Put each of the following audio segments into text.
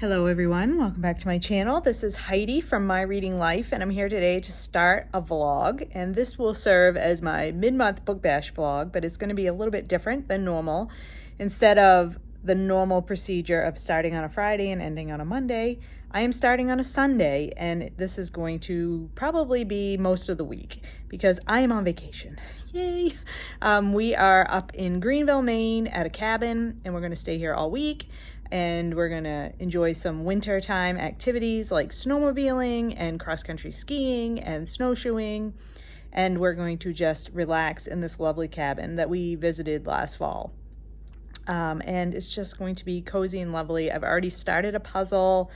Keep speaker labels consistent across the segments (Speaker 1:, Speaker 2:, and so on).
Speaker 1: Hello everyone, welcome back to my channel. This is Heidi from My Reading Life, and I'm here today to start a vlog, and this will serve as my mid-month book bash vlog, but it's going to be a little bit different than normal. Instead of the normal procedure of starting on a Friday and ending on a Monday, I am starting on a Sunday, and this is going to probably be most of the week because I am on vacation. Yay! We are up in Greenville, Maine at a cabin, and we're going to stay here all week. And we're going to enjoy some wintertime activities like snowmobiling and cross-country skiing and snowshoeing. And we're going to just relax in this lovely cabin that we visited last fall. And it's just going to be cozy and lovely. I've already started a puzzle.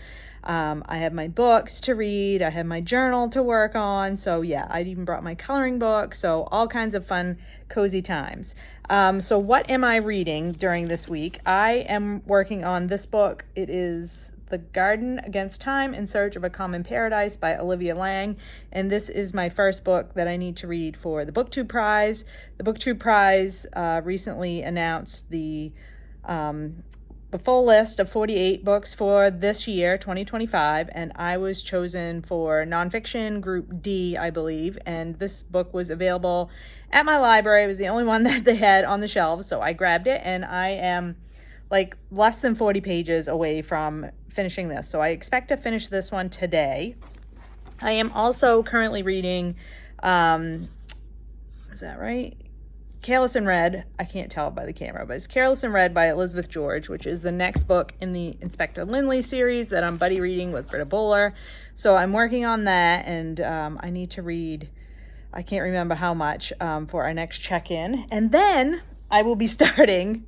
Speaker 1: I have my books to read. I have my journal to work on. So yeah, I even brought my coloring book. So all kinds of fun, cozy times. So what am I reading during this week? I am working on this book. It is The Garden Against Time in Search of a Common Paradise by Olivia Laing. And this is my first book that I need to read for the BookTube Prize. The BookTube Prize recently announced the full list of 48 books for this year, 2025, and I was chosen for nonfiction group D, I believe, and this book was available at my library. It was the only one that they had on the shelves, so I grabbed it, and I am like less than 40 pages away from finishing this, so I expect to finish this one today. I am also currently reading, is that right? Careless and Red, I can't tell by the camera, but it's Careless and Red by Elizabeth George, which is the next book in the Inspector Lindley series that I'm buddy reading with Britta Bowler. So I'm working on that, and I need to read, I can't remember how much, for our next check-in. And then I will be starting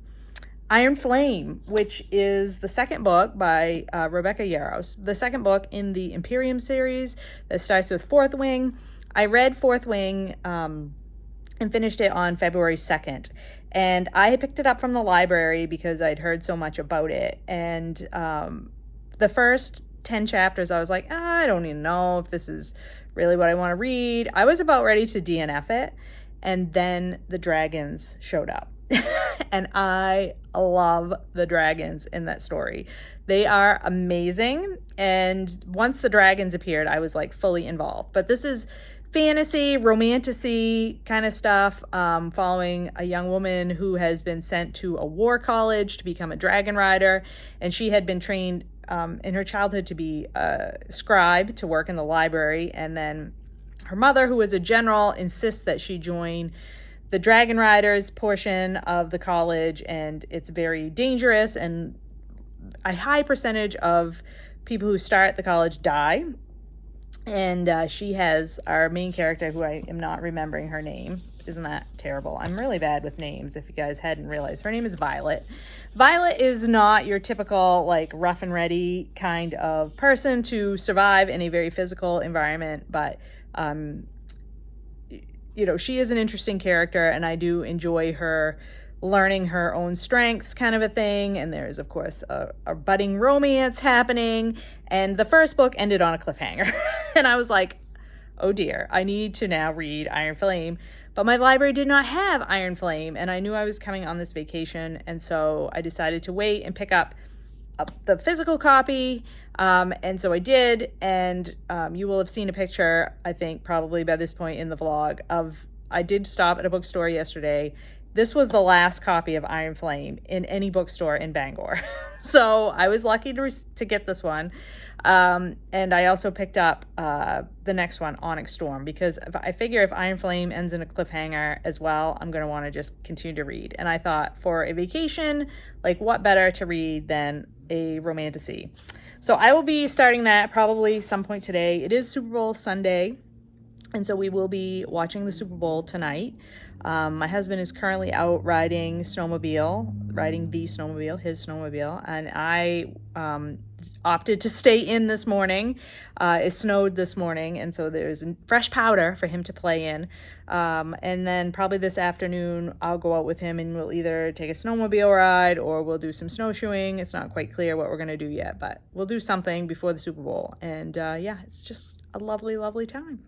Speaker 1: Iron Flame, which is the second book by Rebecca Yarros, the second book in the Imperium series that starts with Fourth Wing. I read Fourth Wing, and finished it on February 2nd. And I had picked it up from the library because I'd heard so much about it. And the first 10 chapters, I was like, I don't even know if this is really what I want to read. I was about ready to DNF it. And then the dragons showed up. And I love the dragons in that story. They are amazing. And once the dragons appeared, I was like fully involved. But this is fantasy, romantasy kind of stuff, following a young woman who has been sent to a war college to become a dragon rider. And she had been trained in her childhood to be a scribe, to work in the library. And then her mother, who is a general, insists that she join the dragon riders portion of the college. And it's very dangerous, and a high percentage of people who start the college die. And she has our main character, who I am not remembering her name. Isn't that terrible? I'm really bad with names, if you guys hadn't realized. Her name is Violet. Violet is not your typical, like, rough and ready kind of person to survive in a very physical environment. But, you know, she is an interesting character, and I do enjoy her learning her own strengths kind of a thing. And there's, of course, a budding romance happening. And the first book ended on a cliffhanger. And I was like, oh dear, I need to now read Iron Flame. But my library did not have Iron Flame, and I knew I was coming on this vacation. And so I decided to wait and pick up the physical copy. And so I did. And you will have seen a picture, I think, probably by this point in the vlog, of I did stop at a bookstore yesterday. This was the last copy of Iron Flame in any bookstore in Bangor. So I was lucky to get this one. And I also picked up the next one, Onyx Storm, because I figure if Iron Flame ends in a cliffhanger as well, I'm going to want to just continue to read. And I thought, for a vacation, like, what better to read than a romantasy? So I will be starting that probably some point today. It is Super Bowl Sunday, and so we will be watching the Super Bowl tonight. My husband is currently out riding the snowmobile, his snowmobile, and I opted to stay in this morning. It snowed this morning, and so there's fresh powder for him to play in. And then probably this afternoon, I'll go out with him, and we'll either take a snowmobile ride or we'll do some snowshoeing. It's not quite clear what we're going to do yet, but we'll do something before the Super Bowl. And yeah, it's just a lovely, lovely time.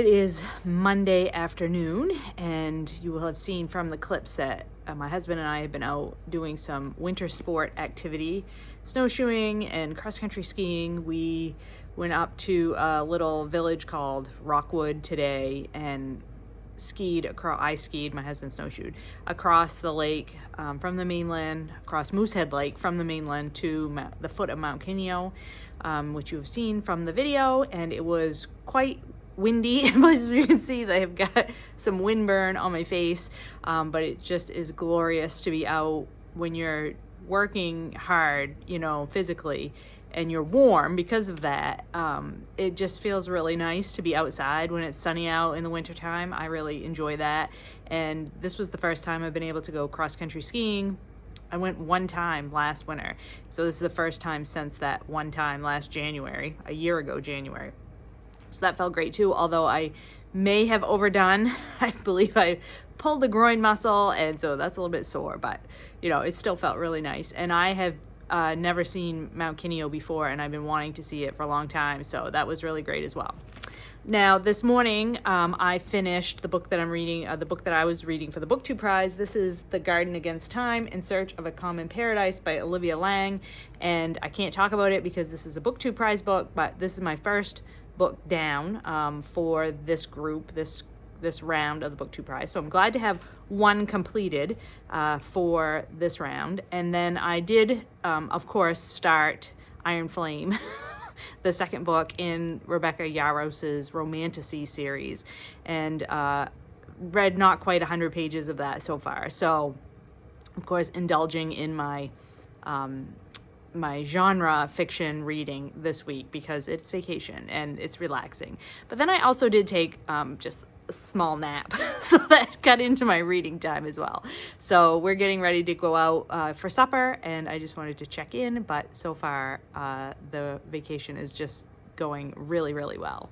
Speaker 1: It is Monday afternoon, and you will have seen from the clips that my husband and I have been out doing some winter sport activity, snowshoeing and cross-country skiing. We went up to a little village called Rockwood today and I skied, my husband snowshoed, across the lake from the mainland, across Moosehead Lake from the mainland to the foot of Mount Kineo, which you've seen from the video, and it was quite windy. As you can see, they've got some windburn on my face, but it just is glorious to be out when you're working hard, physically, and you're warm because of that. It just feels really nice to be outside when it's sunny out in the wintertime. I really enjoy that. And this was the first time I've been able to go cross-country skiing. I went one time last winter. So this is the first time since that one time last January, a year ago January. So that felt great too, although I may have overdone. I believe I pulled the groin muscle, and so that's a little bit sore, but it still felt really nice. And I have never seen Mount Kineo before, and I've been wanting to see it for a long time, so that was really great as well. Now, this morning, I finished the book that I'm reading, the book that I was reading for the BookTube Prize. This is The Garden Against Time, In Search of a Common Paradise by Olivia Laing, and I can't talk about it because this is a BookTube Prize book, but this is my first book down for this group, this round of the BookTube Prize. So I'm glad to have one completed for this round. And then I did, of course, start Iron Flame, the second book in Rebecca Yarros's Romantasy series, and read not quite 100 pages of that so far. So, of course, indulging in my my genre fiction reading this week because it's vacation and it's relaxing. But then I also did take just a small nap, so that got into my reading time as well. So we're getting ready to go out for supper, and I just wanted to check in, but so far the vacation is just going really, really well.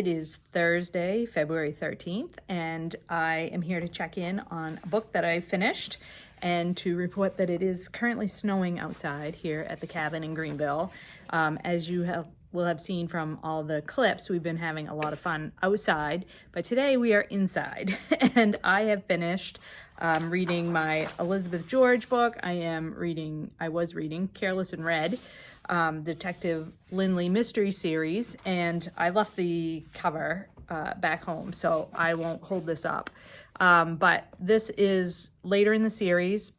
Speaker 1: It is Thursday, February 13th, and I am here to check in on a book that I finished and to report that it is currently snowing outside here at the cabin in Greenville. As you will have seen from all the clips, we've been having a lot of fun outside, but today we are inside, and I have finished reading my Elizabeth George book. I was reading Careless and Red, Detective Lindley mystery series, and I left the cover back home, so I won't hold this up. But this is later in the series,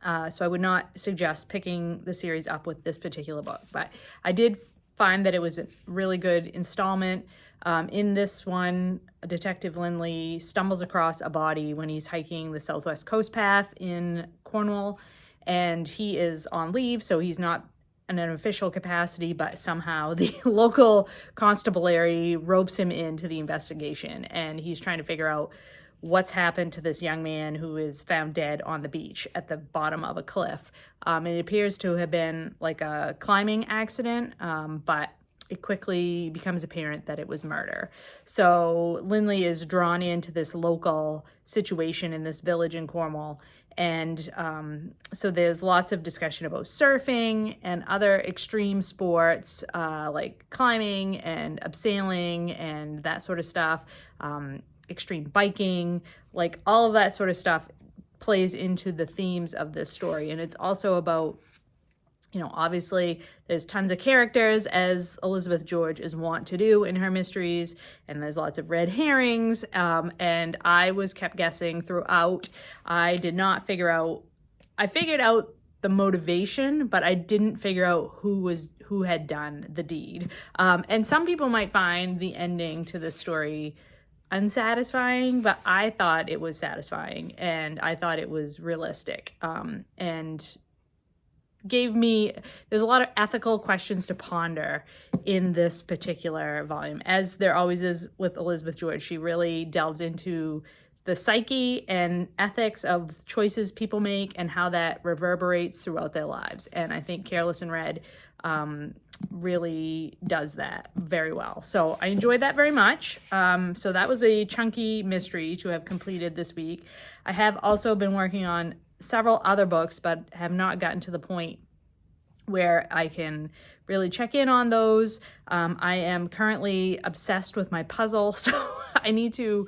Speaker 1: so I would not suggest picking the series up with this particular book. But I did find that it was a really good installment. In this one, Detective Lindley stumbles across a body when he's hiking the Southwest Coast Path in Cornwall, and he is on leave, so he's not in an official capacity, but somehow the local constabulary ropes him into the investigation, and he's trying to figure out what's happened to this young man who is found dead on the beach at the bottom of a cliff. It appears to have been like a climbing accident, but it quickly becomes apparent that it was murder. So Lindley is drawn into this local situation in this village in Cornwall. And so there's lots of discussion about surfing and other extreme sports like climbing and abseiling and that sort of stuff, extreme biking, like all of that sort of stuff plays into the themes of this story. And it's also about, obviously there's tons of characters, as Elizabeth George is wont to do in her mysteries, and there's lots of red herrings, and I was kept guessing throughout. I figured out the motivation, but I didn't figure out who had done the deed. And some people might find the ending to this story unsatisfying, but I thought it was satisfying, and I thought it was realistic, and there's a lot of ethical questions to ponder in this particular volume. As there always is with Elizabeth George, she really delves into the psyche and ethics of choices people make and how that reverberates throughout their lives. And I think Careless and Red really does that very well. So I enjoyed that very much. So that was a chunky mystery to have completed this week. I have also been working on several other books, but have not gotten to the point where I can really check in on those. I am currently obsessed with my puzzle, so I need to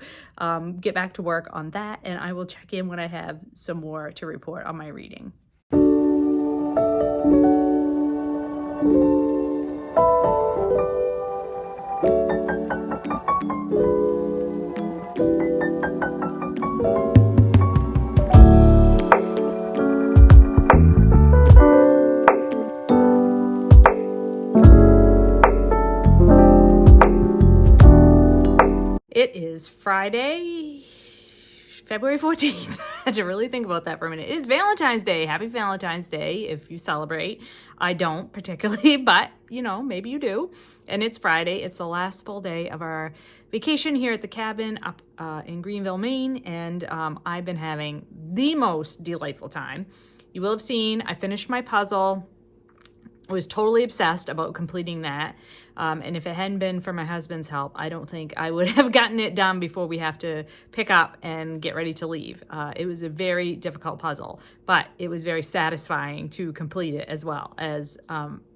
Speaker 1: get back to work on that, and I will check in when I have some more to report on my reading. It is Friday, February 14th. I had to really think about that for a minute. It is Valentine's Day. Happy Valentine's Day if you celebrate. I don't particularly, but maybe you do. And it's Friday. It's the last full day of our vacation here at the cabin up in Greenville, Maine. And I've been having the most delightful time. You will have seen I finished my puzzle. I was totally obsessed about completing that. And if it hadn't been for my husband's help, I don't think I would have gotten it done before we have to pick up and get ready to leave. It was a very difficult puzzle, but it was very satisfying to complete it, as well as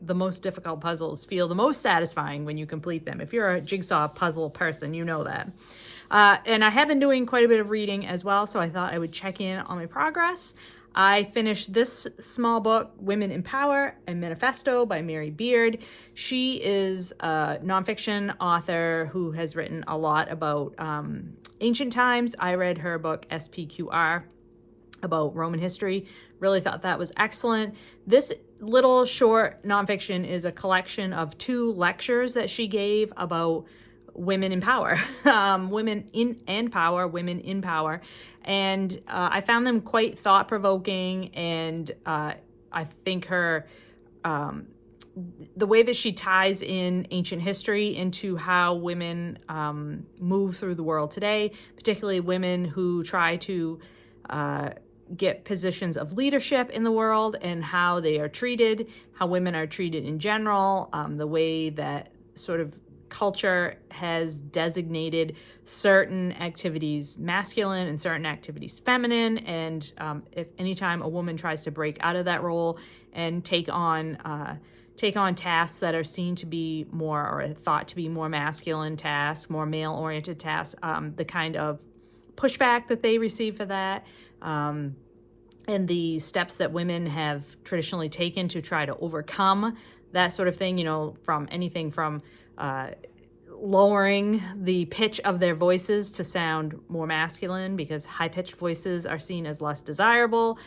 Speaker 1: the most difficult puzzles feel the most satisfying when you complete them. If you're a jigsaw puzzle person, you know that. And I have been doing quite a bit of reading as well, so I thought I would check in on my progress. I finished this small book, Women in Power, a Manifesto by Mary Beard. She is a nonfiction author who has written a lot about ancient times. I read her book, SPQR, about Roman history. Really thought that was excellent. This little short nonfiction is a collection of 2 lectures that she gave about women in power, women in power. And I found them quite thought-provoking, and I think her, the way that she ties in ancient history into how women move through the world today, particularly women who try to get positions of leadership in the world, and how they are treated, how women are treated in general, the way that sort of culture has designated certain activities masculine and certain activities feminine. And if anytime a woman tries to break out of that role and take on tasks that are seen to be more, or thought to be more masculine tasks, more male-oriented tasks, the kind of pushback that they receive for that, and the steps that women have traditionally taken to try to overcome that sort of thing, from anything from lowering the pitch of their voices to sound more masculine because high-pitched voices are seen as less desirable,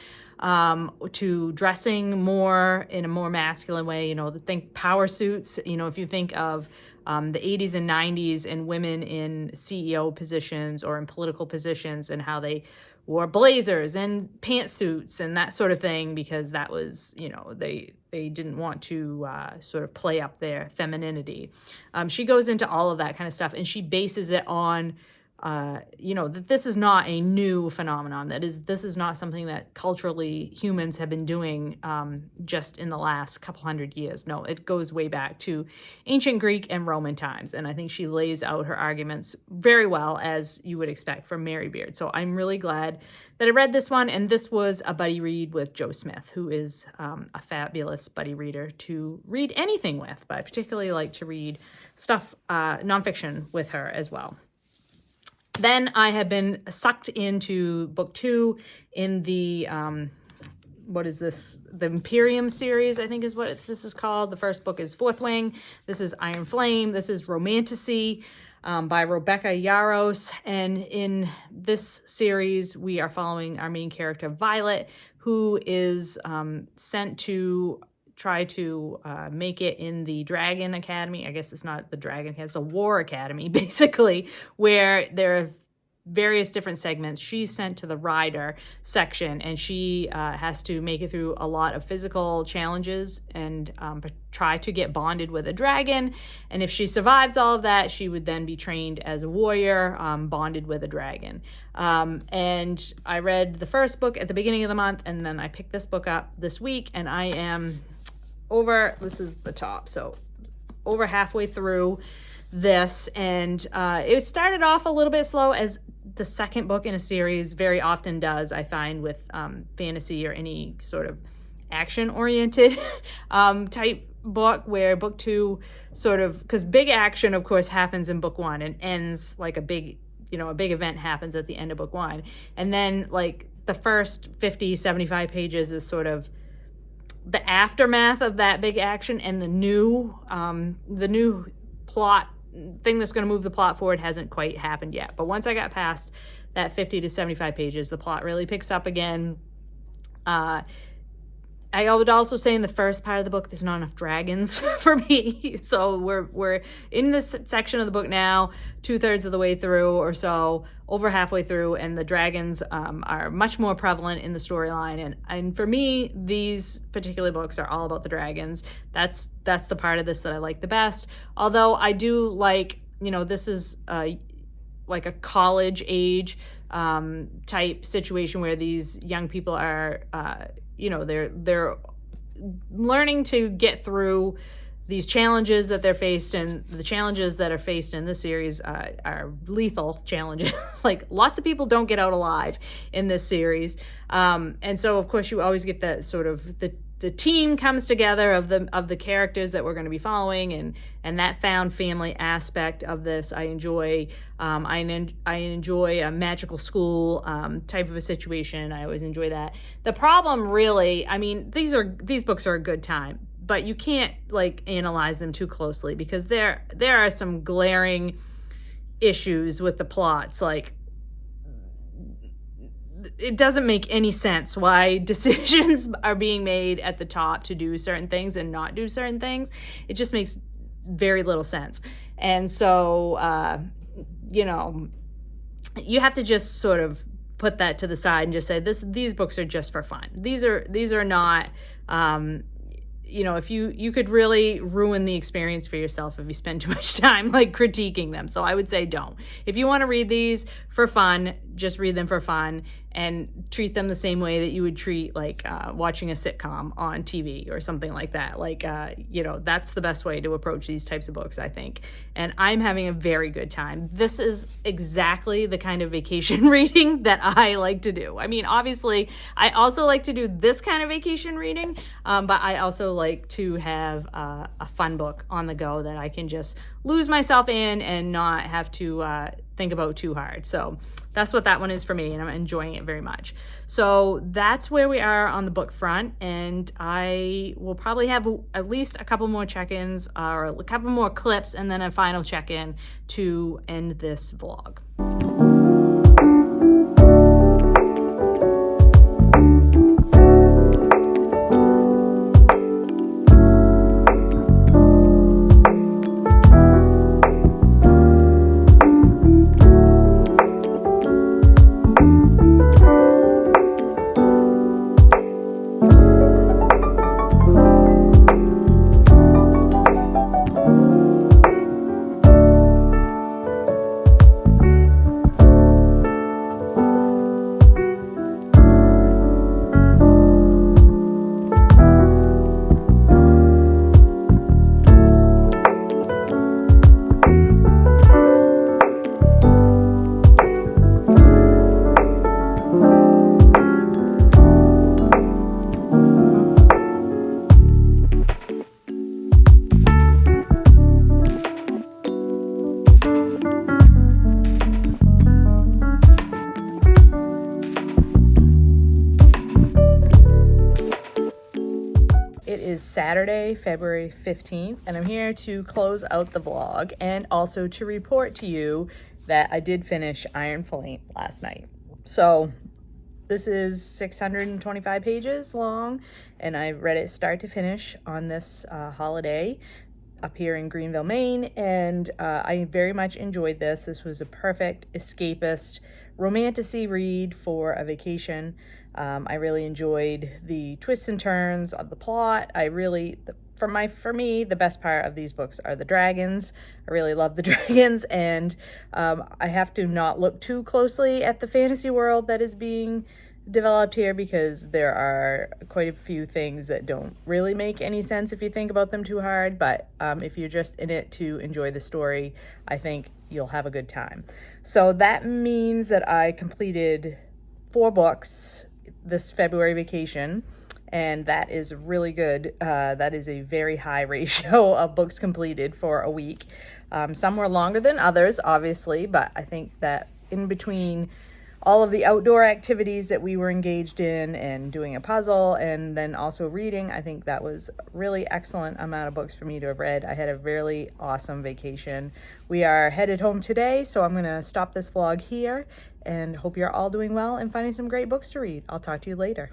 Speaker 1: to dressing more in a more masculine way, think power suits. If you think of the 80s and 90s and women in CEO positions or in political positions and how they wore blazers and pantsuits and that sort of thing, because that was, they didn't want to sort of play up their femininity. She goes into all of that kind of stuff, and she bases it on that this is not a new phenomenon. This is not something that culturally humans have been doing just in the last couple hundred years. No, it goes way back to ancient Greek and Roman times. And I think she lays out her arguments very well, as you would expect from Mary Beard. So I'm really glad that I read this one. And this was a buddy read with Joe Smith, who is a fabulous buddy reader to read anything with. But I particularly like to read stuff, nonfiction, with her as well. Then I have been sucked into book 2 in the, what is this? The Imperium series, I think is what this is called. The first book is Fourth Wing. This is Iron Flame. This is Romantasy by Rebecca Yarros. And in this series, we are following our main character, Violet, who is sent to try to make it in the Dragon Academy. I guess it's not the Dragon Academy, it's a War Academy, basically, where there are various different segments. She's sent to the rider section, and she has to make it through a lot of physical challenges and try to get bonded with a dragon. And if she survives all of that, she would then be trained as a warrior, bonded with a dragon. And I read the first book at the beginning of the month, and then I picked this book up this week, and I am this is the top, so over halfway through this, and it started off a little bit slow, as the second book in a series very often does, I find, with fantasy or any sort of action-oriented type book, where book 2 sort of, because big action, of course, happens in book 1 and ends like a big event happens at the end of book 1. And then like the first 50, 75 pages is sort of the aftermath of that big action, and the new plot thing that's going to move the plot forward hasn't quite happened yet. But once I got past that 50 to 75 pages, the plot really picks up again. I would also say in the first part of the book, there's not enough dragons for me. So we're in this section of the book now, 2/3 of the way through or so, over halfway through, and the dragons are much more prevalent in the storyline. And for me, these particular books are all about the dragons. That's the part of this that I like the best. Although I do like, this is like a college age type situation where these young people are they're learning to get through these challenges that they're faced, and the challenges that are faced in this series are lethal challenges. Like, lots of people don't get out alive in this series, and so of course you always get that sort of the team comes together of the characters that we're going to be following, and that found family aspect of this I enjoy. I enjoy a magical school type of a situation. I always enjoy that. The problem, really, I mean, these books are a good time, but you can't like analyze them too closely, because there are some glaring issues with the plots. Like, it doesn't make any sense why decisions are being made at the top to do certain things and not do certain things. It just makes very little sense. And so, you have to just sort of put that to the side and just say these books are just for fun. These are not, if you could really ruin the experience for yourself if you spend too much time like critiquing them. So I would say don't. If you want to read these for fun, just read them for fun. and treat them the same way that you would treat like watching a sitcom on TV or something like that. Like, that's the best way to approach these types of books, I think. And I'm having a very good time. This is exactly the kind of vacation reading that I like to do. I mean, obviously, I also like to do this kind of vacation reading, but I also like to have a fun book on the go that I can just lose myself in and not have to think about too hard. So that's what that one is for me, and I'm enjoying it very much. So that's where we are on the book front, and I will probably have at least a couple more check-ins or a couple more clips and then a final check-in to end this vlog. It is Saturday, February 15th, and I'm here to close out the vlog and also to report to you that I did finish Iron Flame last night. So this is 625 pages long, and I read it start to finish on this holiday up here in Greenville, Maine, and I very much enjoyed this. This was a perfect escapist romantasy read for a vacation. I really enjoyed the twists and turns of the plot. For me, the best part of these books are the dragons. I really love the dragons, and I have to not look too closely at the fantasy world that is being developed here, because there are quite a few things that don't really make any sense if you think about them too hard. But if you're just in it to enjoy the story, I think you'll have a good time. So that means that I completed 4 books this February vacation, and that is really good. That is a very high ratio of books completed for a week. Some were longer than others, obviously, but I think that in between all of the outdoor activities that we were engaged in and doing a puzzle and then also reading, I think that was a really excellent amount of books for me to have read. I had a really awesome vacation. We are headed home today, so I'm going to stop this vlog here and hope you're all doing well and finding some great books to read. I'll talk to you later.